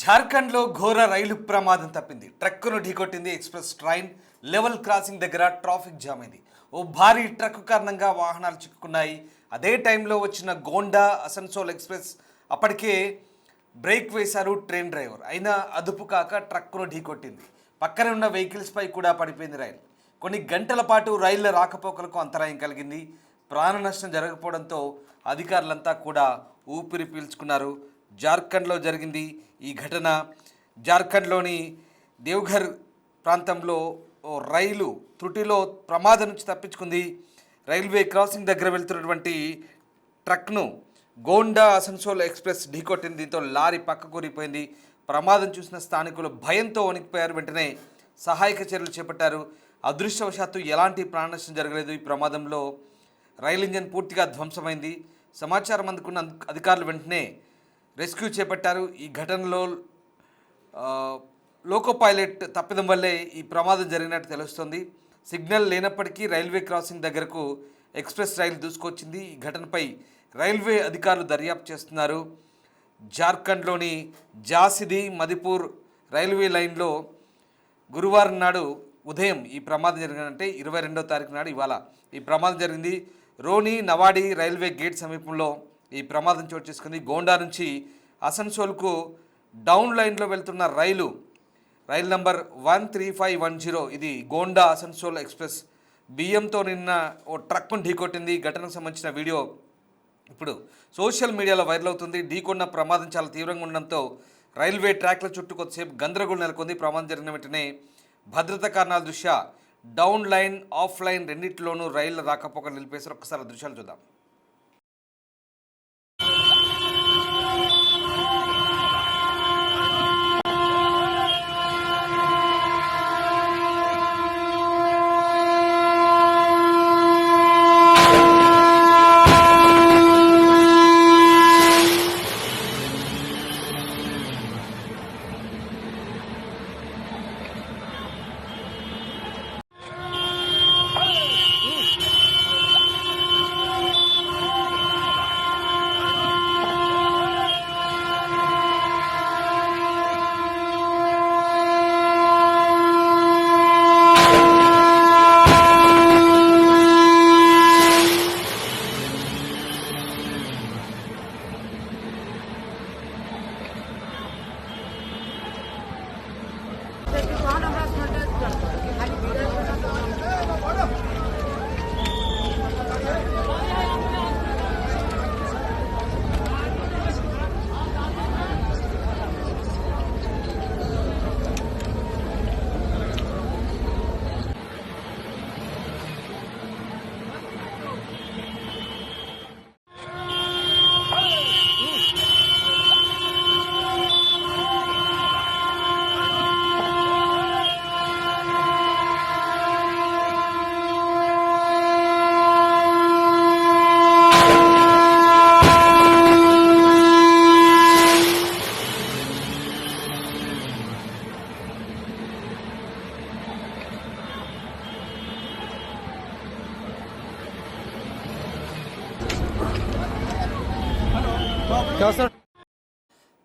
జార్ఖండ్లో ఘోర రైలు ప్రమాదం తప్పింది. ట్రక్కును ఢీకొట్టింది ఎక్స్ప్రెస్ ట్రైన్. లెవెల్ క్రాసింగ్ దగ్గర ట్రాఫిక్ జామ్ అయింది. ఓ భారీ ట్రక్కు కారణంగా వాహనాలు చిక్కుకున్నాయి. అదే టైంలో వచ్చిన గోండా అసన్సోల్ ఎక్స్ప్రెస్ అప్పటికే బ్రేక్ వేశారు ట్రైన్ డ్రైవర్. అయినా అదుపు కాక ట్రక్కును ఢీకొట్టింది. పక్కనే ఉన్న వెహికల్స్పై కూడా పడిపోయింది రైలు. కొన్ని గంటల పాటు రైళ్ల రాకపోకలకు అంతరాయం కలిగింది. ప్రాణ నష్టం జరగకపోవడంతో అధికారులంతా కూడా ఊపిరి పీల్చుకున్నారు. జార్ఖండ్లో జరిగింది ఈ ఘటన. జార్ఖండ్లోని దేవ్ఘర్ ప్రాంతంలో ఓ రైలు త్రుటిలో ప్రమాదం నుంచి తప్పించుకుంది. రైల్వే క్రాసింగ్ దగ్గర వెళ్తున్నటువంటి ట్రక్ను గోండా అసన్సోల్ ఎక్స్ప్రెస్ ఢీకొట్టింది. దీంతో లారీ పక్కకు కూరిపోయింది. ప్రమాదం చూసిన స్థానికులు భయంతో వణికిపోయారు. వెంటనే సహాయక చర్యలు చేపట్టారు. అదృష్టవశాత్తు ఎలాంటి ప్రాణ నష్టం జరగలేదు. ఈ ప్రమాదంలో రైలు ఇంజన్ పూర్తిగా ధ్వంసమైంది. సమాచారం అందుకున్న అధికారులు వెంటనే రెస్క్యూ చేపట్టారు. ఈ ఘటనలో లోకో పైలట్ తప్పిదం వల్లే ఈ ప్రమాదం జరిగినట్టు తెలుస్తోంది. సిగ్నల్ లేనప్పటికీ రైల్వే క్రాసింగ్ దగ్గరకు ఎక్స్ప్రెస్ రైలు దూసుకొచ్చింది. ఈ ఘటనపై రైల్వే అధికారులు దర్యాప్తు చేస్తున్నారు. జార్ఖండ్లోని జాసిది మదిపూర్ రైల్వే లైన్లో గురువారం నాడు ఉదయం ఈ ప్రమాదం జరిగిందంటే 22వ తారీఖు నాడు ఇవాళ ఈ ప్రమాదం జరిగింది. రోని నవాడి రైల్వే గేట్ సమీపంలో ఈ ప్రమాదం చోటు చేసుకుంది. గోండా నుంచి అసన్సోల్కు డౌన్ లైన్లో వెళ్తున్న రైలు నంబర్ 13510 ఇది గోండా అసన్సోల్ ఎక్స్ప్రెస్ బియ్యంతో నిన్న ఓ ట్రక్కును ఢీకొట్టింది. ఘటనకు సంబంధించిన వీడియో ఇప్పుడు సోషల్ మీడియాలో వైరల్ అవుతుంది. ఢీకొన్న ప్రమాదం చాలా తీవ్రంగా ఉండడంతో రైల్వే ట్రాక్ల చుట్టూ కొద్దిసేపు గందరగోళం నెలకొంది. ప్రమాదం జరిగిన వెంటనే భద్రతా కారణాల దృష్ట్యా డౌన్ లైన్ ఆఫ్ లైన్ రెండింటిలోనూ రైళ్ల రాకపోకలు నిలిపేశారు. ఒక్కసారి దృశ్యాలు చూద్దాం.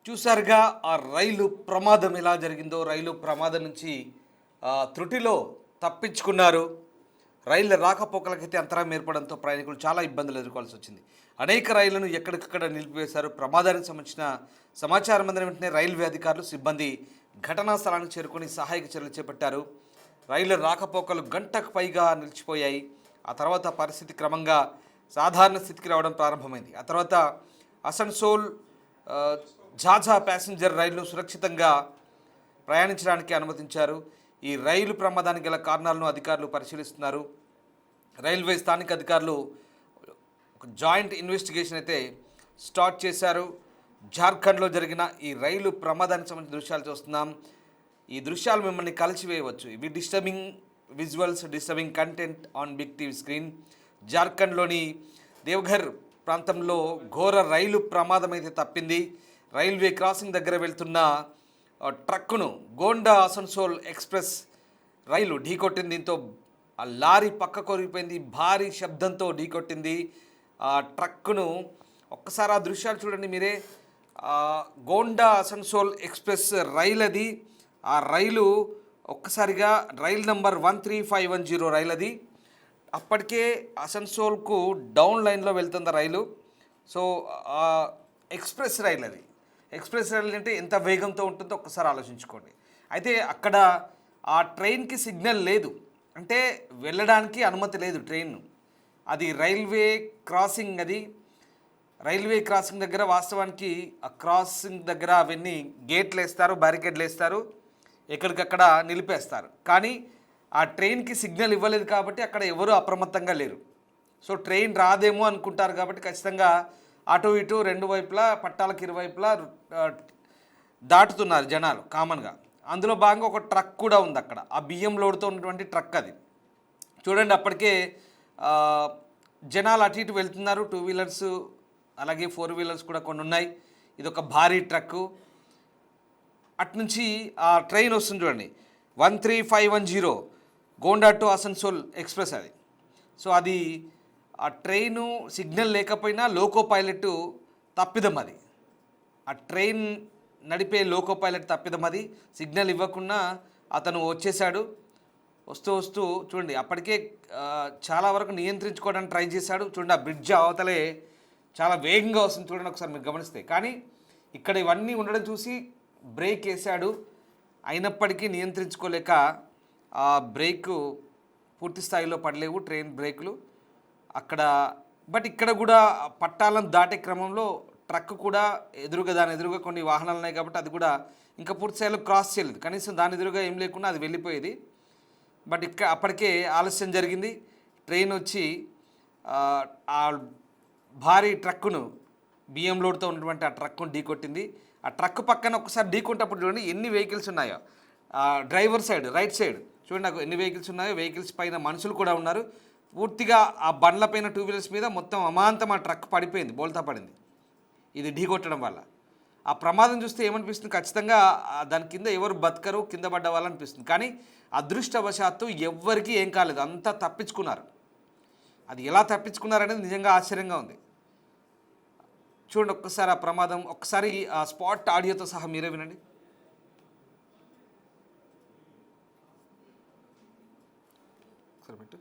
చూసారుగా ఆ రైలు ప్రమాదం ఎలా జరిగిందో. రైలు ప్రమాదం నుంచి త్రుటిలో తప్పించుకున్నారు. రైళ్ల రాకపోకలకైతే అంతరాయం ఏర్పడంతో ప్రయాణికులు చాలా ఇబ్బందులు ఎదుర్కోవాల్సి వచ్చింది. అనేక రైళ్లను ఎక్కడికక్కడ నిలిపివేశారు. ప్రమాదానికి సంబంధించిన సమాచారం అందిన వెంటనే రైల్వే అధికారులు సిబ్బంది ఘటనా స్థలానికి చేరుకొని సహాయక చర్యలు చేపట్టారు. రైళ్ల రాకపోకలు గంటకు పైగా నిలిచిపోయాయి. ఆ తర్వాత పరిస్థితి క్రమంగా సాధారణ స్థితికి రావడం ప్రారంభమైంది. ఆ తర్వాత అసన్సోల్ ఝాఝా ప్యాసింజర్ రైలును సురక్షితంగా ప్రయాణించడానికి అనుమతించారు. ఈ రైలు ప్రమాదానికి గల కారణాలను అధికారులు పరిశీలిస్తున్నారు. రైల్వే స్థానిక అధికారులు ఒక జాయింట్ ఇన్వెస్టిగేషన్ అయితే స్టార్ట్ చేశారు. జార్ఖండ్లో జరిగిన ఈ రైలు ప్రమాదానికి సంబంధించిన దృశ్యాలు చూస్తున్నాం. ఈ దృశ్యాలు మిమ్మల్ని కలిసివేయవచ్చు. ఇవి disturbing visuals, disturbing content on big TV screen. జార్ఖండ్లోని దేవ్ఘర్ ప్రాంతంలో ఘోర రైలు ప్రమాదం అయితే తప్పింది. రైల్వే క్రాసింగ్ దగ్గర వెళ్తున్న ట్రక్కును గోండా అసన్సోల్ ఎక్స్ప్రెస్ రైలు ఢీకొట్టింది. దీంతో ఆ లారీ పక్క కొరిగిపోయింది. భారీ శబ్దంతో ఢీకొట్టింది ఆ ట్రక్కును. ఒక్కసారి ఆ దృశ్యాలు చూడండి మీరే. గోండా అసన్సోల్ ఎక్స్ప్రెస్ రైలు అది. ఆ రైలు ఒక్కసారిగా రైలు నంబర్ 13510 రైలు అది. అప్పటికే అసన్సోల్కు డౌన్ లైన్లో వెళ్తుంది రైలు. సో ఎక్స్ప్రెస్ రైలు అది. ఎక్స్ప్రెస్ రైలు అంటే ఎంత వేగంతో ఉంటుందో ఒక్కసారి ఆలోచించుకోండి. అయితే అక్కడ ఆ ట్రైన్కి సిగ్నల్ లేదు, అంటే వెళ్ళడానికి అనుమతి లేదు ట్రైన్. అది రైల్వే క్రాసింగ్. అది రైల్వే క్రాసింగ్ దగ్గర వాస్తవానికి ఆ క్రాసింగ్ దగ్గర అవన్నీ గేట్లు వేస్తారు, బ్యారికేడ్లు వేస్తారు, ఎక్కడికక్కడ నిలిపేస్తారు. కానీ ఆ ట్రైన్కి సిగ్నల్ ఇవ్వలేదు కాబట్టి అక్కడ ఎవరు అప్రమత్తంగా లేరు. సో ట్రైన్ రాదేమో అనుకుంటారు కాబట్టి ఖచ్చితంగా అటు ఇటు రెండు వైపులా పట్టాలకు ఇరువైపులా దాటుతున్నారు జనాలు కామన్గా. అందులో భాగంగా ఒక ట్రక్ కూడా ఉంది అక్కడ, ఆ బియ్యం లోడుతో ఉన్నటువంటి ట్రక్ అది. చూడండి అప్పటికే జనాలు అటు ఇటు వెళ్తున్నారు. 2 వీలర్స్ అలాగే 4 వీలర్స్ కూడా కొన్ని ఉన్నాయి. ఇది ఒక భారీ ట్రక్కు. అట్నుంచి ఆ ట్రైన్ వస్తుంది చూడండి, 13510 గోండా టు అసన్సోల్ ఎక్స్ప్రెస్ అది. సో అది ఆ ట్రైను సిగ్నల్ లేకపోయినా లోకో పైలట్ తప్పిదం అది. ఆ ట్రైన్ నడిపే లోకో పైలట్ తప్పిదం అది. సిగ్నల్ ఇవ్వకుండా అతను వచ్చేసాడు. వస్తూ వస్తూ చూడండి అప్పటికే చాలా వరకు నియంత్రించుకోవడానికి ట్రై చేశాడు. చూడండి ఆ బ్రిడ్జ్ అవతలే చాలా వేగంగా వస్తుంది చూడండి ఒకసారి మీరు గమనిస్తే. కానీ ఇక్కడ ఇవన్నీ ఉండడం చూసి బ్రేక్ వేశాడు. అయినప్పటికీ నియంత్రించుకోలేక ఆ బ్రేక్ పూర్తి స్థాయిలో పడలేవు ట్రైన్ బ్రేకులు అక్కడ. బట్ ఇక్కడ కూడా పట్టాలను దాటే క్రమంలో ట్రక్ కూడా దాని ఎదురుగా కొన్ని వాహనాలు ఉన్నాయి కాబట్టి అది కూడా ఇంకా పూర్తి స్థాయిలో క్రాస్ చేయలేదు. కనీసం దాని ఎదురుగా ఏం లేకుండా అది వెళ్ళిపోయేది. బట్ అప్పటికే ఆలస్యం జరిగింది. ట్రైన్ వచ్చి ఆ భారీ ట్రక్కును, బియ్యం లోడ్తో ఉన్నటువంటి ఆ ట్రక్కును ఢీకొట్టింది. ఆ ట్రక్ పక్కన ఒకసారి ఢీకొంటప్పుడు చూడండి ఎన్ని వెహికల్స్ ఉన్నాయో. డ్రైవర్ సైడ్ రైట్ సైడ్ చూడండి నాకు ఎన్ని వెహికల్స్ ఉన్నాయో. వెహికల్స్ పైన మనుషులు కూడా ఉన్నారు. పూర్తిగా ఆ బండ్ల పైన 2 వీలర్స్ మీద మొత్తం అమాంతం ఆ ట్రక్ పడిపోయింది, బోల్తా పడింది ఇది ఢీకొట్టడం వల్ల. ఆ ప్రమాదం చూస్తే ఏమనిపిస్తుంది, ఖచ్చితంగా దాని కింద ఎవరు బతకరు, కింద పడ్డ వాళ్ళనిపిస్తుంది. కానీ అదృష్టవశాత్తు ఎవ్వరికీ ఏం కాలేదు, అంతా తప్పించుకున్నారు. అది ఎలా తప్పించుకున్నారనేది నిజంగా ఆశ్చర్యంగా ఉంది. చూడండి ఒక్కసారి ఆ ప్రమాదం, ఒక్కసారి ఆ స్పాట్ ఆడియోతో సహా మీరే వినండి. ఒకసారి పెట్టు.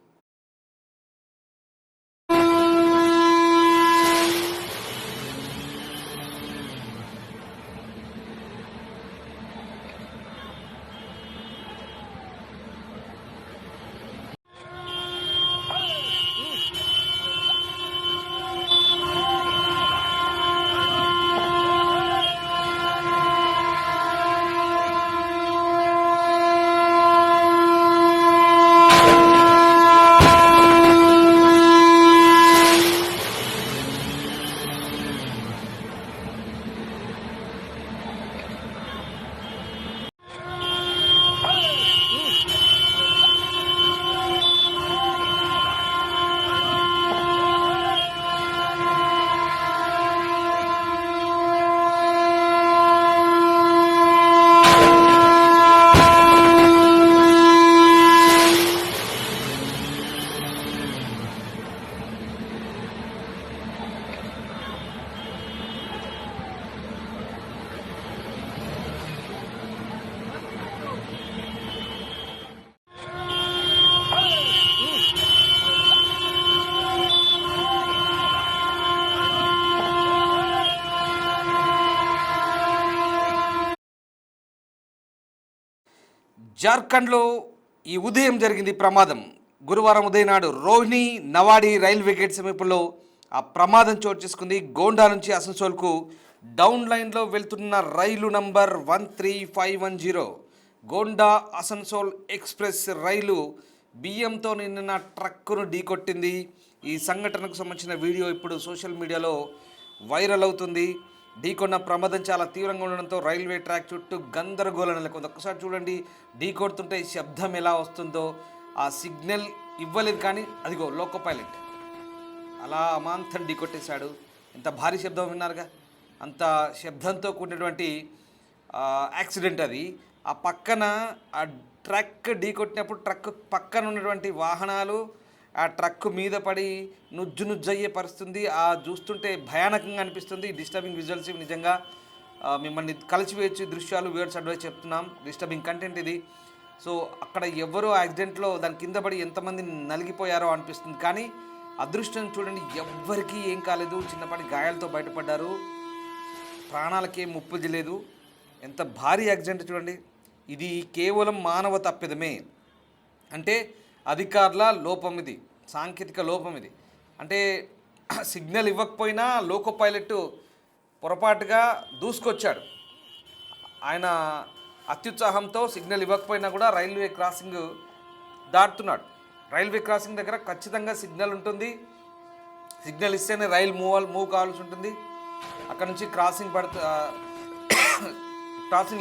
జార్ఖండ్లో ఈ ఉదయం జరిగింది ప్రమాదం. గురువారం ఉదయం నాడు రోహిణి నవాడి రైల్వే గేట్ సమీపంలో ఆ ప్రమాదం చోటు చేసుకుంది. గోండా నుంచి అసన్సోల్కు డౌన్ లైన్లో వెళ్తున్న రైలు నంబర్ 13510 గోండా అసన్సోల్ ఎక్స్ప్రెస్ రైలు బియ్యంతో నిండిన ట్రక్కును ఢీకొట్టింది. ఈ సంఘటనకు సంబంధించిన వీడియో ఇప్పుడు సోషల్ మీడియాలో వైరల్ అవుతుంది. ఢీకొన్న ప్రమాదం చాలా తీవ్రంగా ఉండడంతో రైల్వే ట్రాక్ చుట్టూ గందరగోళం నెలకొంది. ఒక్కసారి చూడండి ఢీకొడుతుంటే శబ్దం ఎలా వస్తుందో. ఆ సిగ్నల్ ఇవ్వలేదు కానీ అదిగో లోకో పైలట్ అలా అమాంతం ఢీకొట్టేశాడు. ఎంత భారీ శబ్దం విన్నారుగా, అంత శబ్దంతో కూడినటువంటి యాక్సిడెంట్ అది. ఆ పక్కన ఆ ట్రక్ ఢీకొట్టినప్పుడు ట్రక్ పక్కన ఉన్నటువంటి వాహనాలు ఆ ట్రక్ మీద పడి నుజ్జు నుజ్జయ్యే పరిస్థితుంది. చూస్తుంటే భయానకంగా అనిపిస్తుంది. డిస్టర్బింగ్ విజువల్స్ నిజంగా మిమ్మల్ని కలిసివేయచ్చు దృశ్యాలు. వ్యూవర్స్ అడ్వైస్ చెప్తున్నాం, డిస్టర్బింగ్ కంటెంట్ ఇది. సో అక్కడ ఎవరో యాక్సిడెంట్లో దాని కింద పడి ఎంతమంది నలిగిపోయారో అనిపిస్తుంది. కానీ అదృష్టం చూడండి, ఎవ్వరికీ ఏం కాలేదు. చిన్నపాటి గాయాలతో బయటపడ్డారు, ప్రాణాలకే ముప్పు లేదు. ఎంత భారీ యాక్సిడెంట్ చూడండి. ఇది కేవలం మానవ తప్పిదమే, అంటే అధికారుల లోపం, ఇది సాంకేతిక లోపం. ఇది అంటే సిగ్నల్ ఇవ్వకపోయినా లోకో పైలట్ పొరపాటుగా దూసుకొచ్చాడు. ఆయన అత్యుత్సాహంతో సిగ్నల్ ఇవ్వకపోయినా కూడా రైల్వే క్రాసింగ్ దాటుతున్నాడు. రైల్వే క్రాసింగ్ దగ్గర ఖచ్చితంగా సిగ్నల్ ఉంటుంది. సిగ్నల్ ఇస్తేనే రైలు మూవ్ కావాల్సి ఉంటుంది. అక్కడ నుంచి క్రాసింగ్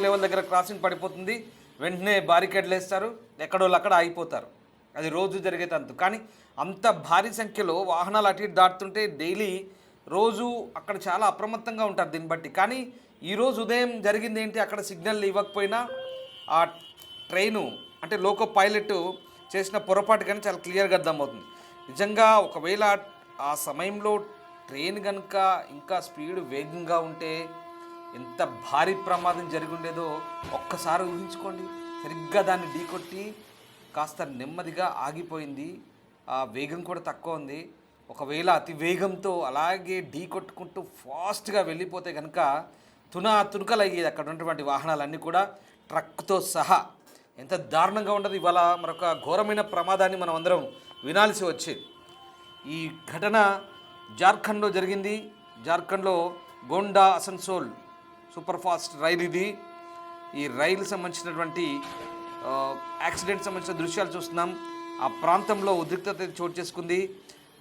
లెవెల్ దగ్గర క్రాసింగ్ పడిపోతుంది. వెంటనే బారికేడ్లు వేస్తారు, ఎక్కడోళ్ళు అక్కడ ఆగిపోతారు. అది రోజు జరిగే తంతు. కానీ అంత భారీ సంఖ్యలో వాహనాలు అటు ఇటు దాటుతుంటే డైలీ రోజు అక్కడ చాలా అప్రమత్తంగా ఉంటారు దీన్ని బట్టి. కానీ ఈరోజు ఉదయం జరిగింది ఏంటి, అక్కడ సిగ్నల్ ఇవ్వకపోయినా ఆ ట్రైను అంటే లోకో పైలట్ చేసిన పొరపాటు కానీ చాలా క్లియర్గా అర్థమవుతుంది. నిజంగా ఒకవేళ ఆ సమయంలో ట్రైన్ కనుక ఇంకా స్పీడ్ వేగంగా ఉంటే ఎంత భారీ ప్రమాదం జరిగి ఉండేదో ఒక్కసారి ఊహించుకోండి. సరిగ్గా దాన్ని ఢీకొట్టి కాస్త నెమ్మదిగా ఆగిపోయింది. ఆ వేగం కూడా తక్కువ ఉంది. ఒకవేళ అతి వేగంతో అలాగే ఢీకొట్టుకుంటూ ఫాస్ట్గా వెళ్ళిపోతే కనుక తునకలయ్యేది అక్కడ ఉన్నటువంటి వాహనాలన్నీ కూడా, ట్రక్తో సహా. ఎంత దారుణంగా ఉండదు. ఇవాళ మరొక ఘోరమైన ప్రమాదాన్ని మనం అందరం వినాల్సి వచ్చేది. ఈ ఘటన జార్ఖండ్లో జరిగింది. జార్ఖండ్లో గోండా అసన్సోల్ సూపర్ ఫాస్ట్ రైలు ఇది. ఈ రైలు సంబంధించినటువంటి యాక్సిడెంట్ సంబంధించిన దృశ్యాలు చూస్తున్నాం. ఆ ప్రాంతంలో ఉద్రిక్తత చోటు చేసుకుంది.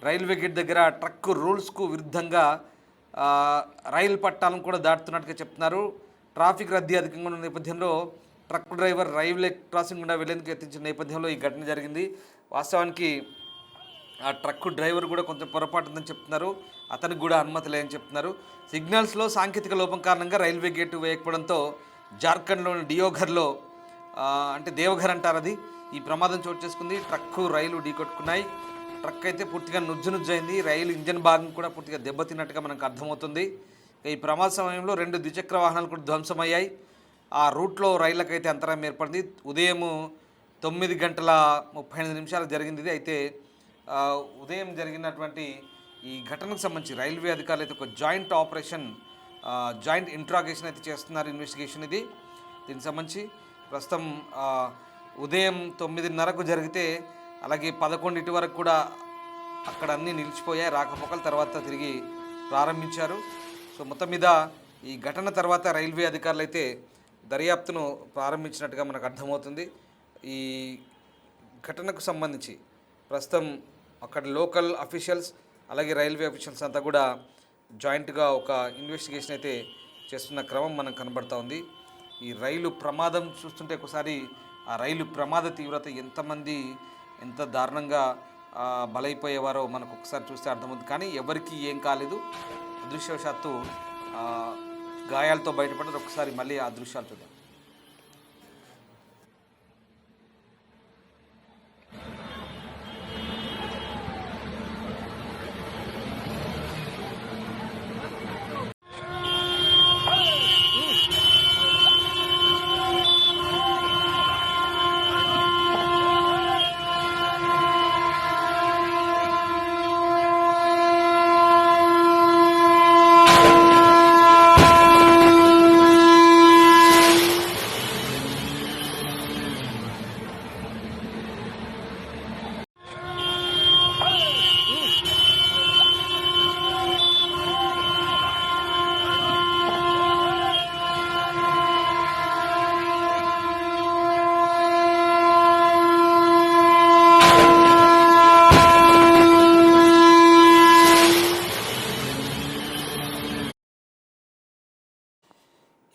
రైల్వే గేట్ దగ్గర ట్రక్ రూల్స్కు విరుద్ధంగా రైలు పట్టాలను కూడా దాటుతున్నట్టుగా చెప్తున్నారు. ట్రాఫిక్ రద్దీ అధికంగా ఉన్న నేపథ్యంలో ట్రక్ డ్రైవర్ రైల్వే క్రాసింగ్ గుండా వెళ్లేందుకు యత్నించిన నేపథ్యంలో ఈ ఘటన జరిగింది. వాస్తవానికి ఆ ట్రక్ డ్రైవర్ కూడా కొంచెం పొరపాటు ఉందని చెప్తున్నారు. అతనికి కూడా అనుమతి లేదని చెప్తున్నారు. సిగ్నల్స్లో సాంకేతిక లోపం కారణంగా రైల్వే గేటు వేయకపోవడంతో జార్ఖండ్లోని డియోఘర్లో అంటే దేవఘర్ అంటారు అది, ఈ ప్రమాదం చోటు చేసుకుంది. ట్రక్కు రైలు ఢీకొట్టుకున్నాయి. ట్రక్ అయితే పూర్తిగా నుజ్జునుజ్జైంది. రైలు ఇంజన్ భాగం కూడా పూర్తిగా దెబ్బతిన్నట్టుగా మనకు అర్థమవుతుంది. ఈ ప్రమాద సమయంలో 2 ద్విచక్ర వాహనాలు కూడా ధ్వంసమయ్యాయి. ఆ రూట్లో రైళ్లకైతే అంతరాయం ఏర్పడింది. ఉదయం 9:35 జరిగింది ఇది. అయితే ఉదయం జరిగినటువంటి ఈ ఘటనకు సంబంధించి రైల్వే అధికారులు అయితే ఒక జాయింట్ ఇంట్రాగేషన్ అయితే చేస్తున్నారు, ఇన్వెస్టిగేషన్ ఇది. దీనికి సంబంధించి ప్రస్తుతం ఉదయం 9:30కు జరిగితే అలాగే 11 వరకు కూడా అక్కడ అన్నీ నిలిచిపోయాయి రాకపోకలు. తర్వాత తిరిగి ప్రారంభించారు. సో మొత్తం మీద ఈ ఘటన తర్వాత రైల్వే అధికారులు అయితే దర్యాప్తును ప్రారంభించినట్టుగా మనకు అర్థమవుతుంది. ఈ ఘటనకు సంబంధించి ప్రస్తుతం అక్కడ లోకల్ అఫీషియల్స్ అలాగే రైల్వే అఫీషియల్స్ అంతా కూడా జాయింట్గా ఒక ఇన్వెస్టిగేషన్ అయితే చేస్తున్న క్రమం మనకు కనబడుతూ ఉంది. ఈ రైలు ప్రమాదం చూస్తుంటే ఒకసారి ఆ రైలు ప్రమాద తీవ్రత ఎంత దారుణంగా బలైపోయేవారో మనకు ఒకసారి చూస్తే అర్థమవుతుంది. కానీ ఎవరికి ఏం కాలేదు. అదృష్టవశాత్తు గాయాలతో బయటపడ్డారు. ఒకసారి మళ్ళీ ఆ దృశ్యాలు చూద్దాం.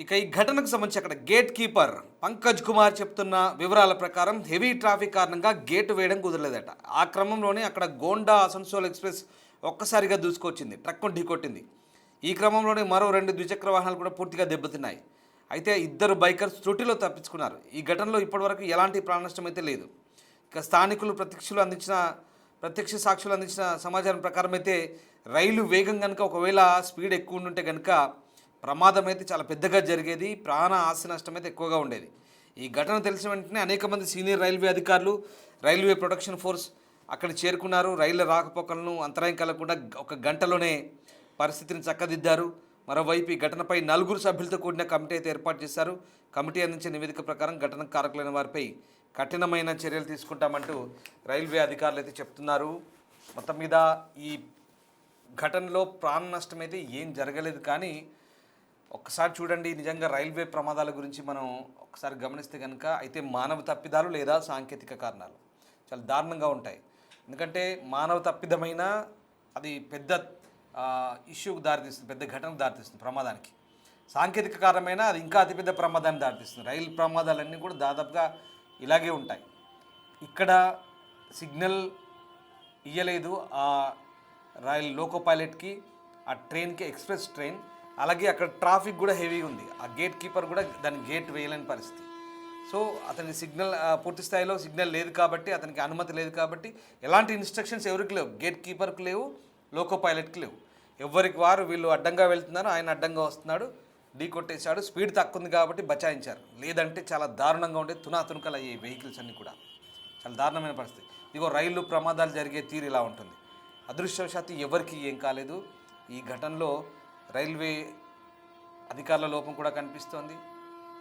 ఇక ఈ ఘటనకు సంబంధించి అక్కడ గేట్ కీపర్ పంకజ్ కుమార్ చెప్తున్న వివరాల ప్రకారం హెవీ ట్రాఫిక్ కారణంగా గేటు వేయడం కుదరలేదట. ఆ క్రమంలోనే అక్కడ గోండా అసన్సోల్ ఎక్స్ప్రెస్ ఒక్కసారిగా దూసుకొచ్చింది, ట్రక్ను ఢీకొట్టింది. ఈ క్రమంలోనే మరో 2 ద్విచక్ర వాహనాలు కూడా పూర్తిగా దెబ్బతిన్నాయి. అయితే 2 బైకర్స్ త్రుటిలో తప్పించుకున్నారు. ఈ ఘటనలో ఇప్పటివరకు ఎలాంటి ప్రాణ నష్టం అయితే లేదు. ఇక స్థానికులు ప్రత్యక్షులు అందించిన ప్రత్యక్ష సాక్షులు అందించిన సమాచారం ప్రకారం అయితే రైలు వేగం కనుక ఒకవేళ స్పీడ్ ఎక్కువ ఉంటే కనుక ప్రమాదం అయితే చాలా పెద్దగా జరిగేది, ప్రాణ ఆస్తి నష్టం అయితే ఎక్కువగా ఉండేది. ఈ ఘటన తెలిసిన వెంటనే అనేక మంది సీనియర్ రైల్వే అధికారులు, రైల్వే ప్రొటెక్షన్ ఫోర్స్ అక్కడ చేరుకున్నారు. రైళ్ల రాకపోకలను అంతరాయం కలగకుండా ఒక గంటలోనే పరిస్థితిని చక్కదిద్దారు. మరోవైపు ఈ ఘటనపై 4 సభ్యులతో కూడిన కమిటీ అయితే ఏర్పాటు చేశారు. కమిటీ అందించే నివేదిక ప్రకారం ఘటనకు కారకులైన వారిపై కఠినమైన చర్యలు తీసుకుంటామంటూ రైల్వే అధికారులు అయితే చెప్తున్నారు. మొత్తం మీద ఈ ఘటనలో ప్రాణ నష్టం అయితే ఏం జరగలేదు, కానీ ఒక్కసారి చూడండి, నిజంగా రైల్వే ప్రమాదాల గురించి మనం ఒకసారి గమనిస్తే కనుక అయితే మానవ తప్పిదాలు లేదా సాంకేతిక కారణాలు చాలా దారుణంగా ఉంటాయి. ఎందుకంటే మానవ తప్పిదమైన అది పెద్ద ఇష్యూకి దారితీస్తుంది, పెద్ద ఘటనకు దారితీస్తుంది, ప్రమాదానికి. సాంకేతిక కారణమైన అది ఇంకా అతిపెద్ద ప్రమాదాన్ని దారితీస్తుంది. రైలు ప్రమాదాలన్నీ కూడా దాదాపుగా ఇలాగే ఉంటాయి. ఇక్కడ సిగ్నల్ ఇయ్యలేదు ఆ రైల్ లోకో పైలట్కి, ఆ ట్రైన్కి, ఎక్స్ప్రెస్ ట్రైన్. అలాగే అక్కడ ట్రాఫిక్ కూడా హెవీగా ఉంది. ఆ గేట్ కీపర్ కూడా దాని గేట్ వేయలేని పరిస్థితి. సో అతని సిగ్నల్ పూర్తి స్థాయిలో సిగ్నల్ లేదు కాబట్టి, అతనికి అనుమతి లేదు కాబట్టి ఎలాంటి ఇన్స్ట్రక్షన్స్ ఎవరికి లేవు, గేట్ కీపర్కి లేవు, లోకో పైలట్కి లేవు. ఎవరికి వారు వీళ్ళు అడ్డంగా వెళ్తున్నారు, ఆయన అడ్డంగా వస్తున్నాడు, ఢీ కొట్టేశాడు. స్పీడ్ తక్కువ ఉంది కాబట్టి బచాయించారు. లేదంటే చాలా దారుణంగా ఉండే తునాతునకలు అయ్యే వెహికల్స్ అన్నీ కూడా. చాలా దారుణమైన పరిస్థితి. ఇదిగో రైలు ప్రమాదాలు జరిగే తీరు ఇలా ఉంటుంది. అదృష్టవశాత్తు ఎవరికి ఏం కాలేదు. ఈ ఘటనలో రైల్వే అధికారుల లోపం కూడా కనిపిస్తోంది.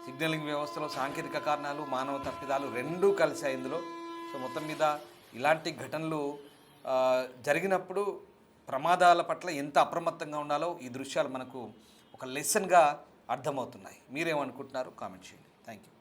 సిగ్నలింగ్ వ్యవస్థలో సాంకేతిక కారణాలు, మానవ తప్పిదాలు రెండూ కలిసాయి ఇందులో. సో మొత్తం మీద ఇలాంటి ఘటనలు జరిగినప్పుడు ప్రమాదాల పట్ల ఎంత అప్రమత్తంగా ఉండాలో ఈ దృశ్యాలు మనకు ఒక లెసన్గా అర్థమవుతున్నాయి. మీరేమనుకుంటున్నారు? కామెంట్ చేయండి. Thank you.